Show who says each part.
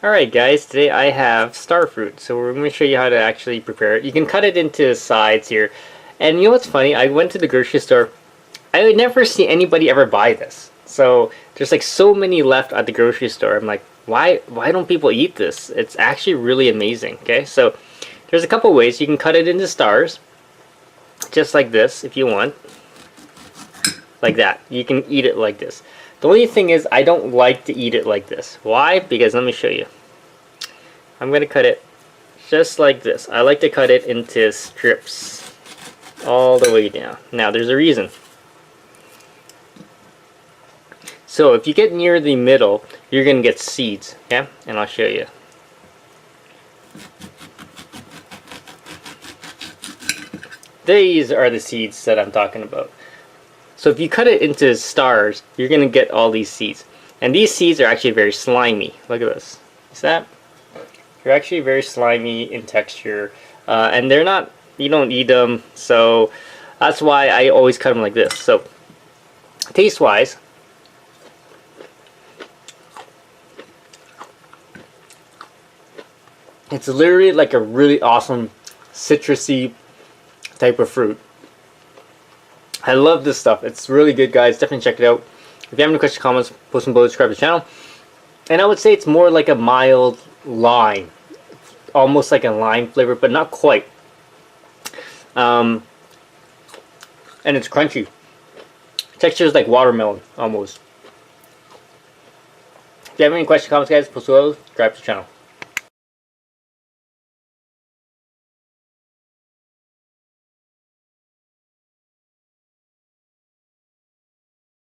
Speaker 1: Alright guys, today I have starfruit. So we're going to show you how to actually prepare it. You can cut it into sides here. And you know what's funny? I went to the grocery store. I would never see anybody ever buy this. So there's like so many left at the grocery store. I'm like, why don't people eat this? It's actually really amazing. Okay, so there's a couple ways. You can cut it into stars. Just like this if you want. Like that. You can eat it like this. The only thing is I don't like to eat it like this. Why? Because let me show you. I'm going to cut it just like this. I like to cut it into strips all the way down. Now there's a reason. So if you get near the middle, you're going to get seeds. Okay? And I'll show you. These are the seeds that I'm talking about. So if you cut it into stars, you're going to get all these seeds. And these seeds are actually very slimy. Look at this. See that? They're actually very slimy in texture. And they're not, you don't eat them. So that's why I always cut them like this. So taste-wise, it's literally like a really awesome citrusy type of fruit. I love this stuff. It's really good, guys. Definitely check it out. If you have any questions, comments, post them below, subscribe to the channel. And I would say it's more like a mild lime. Almost like a lime flavor, but not quite. And it's crunchy. Texture is like watermelon, almost. If you have any questions, comments, guys, post below, subscribe to the channel.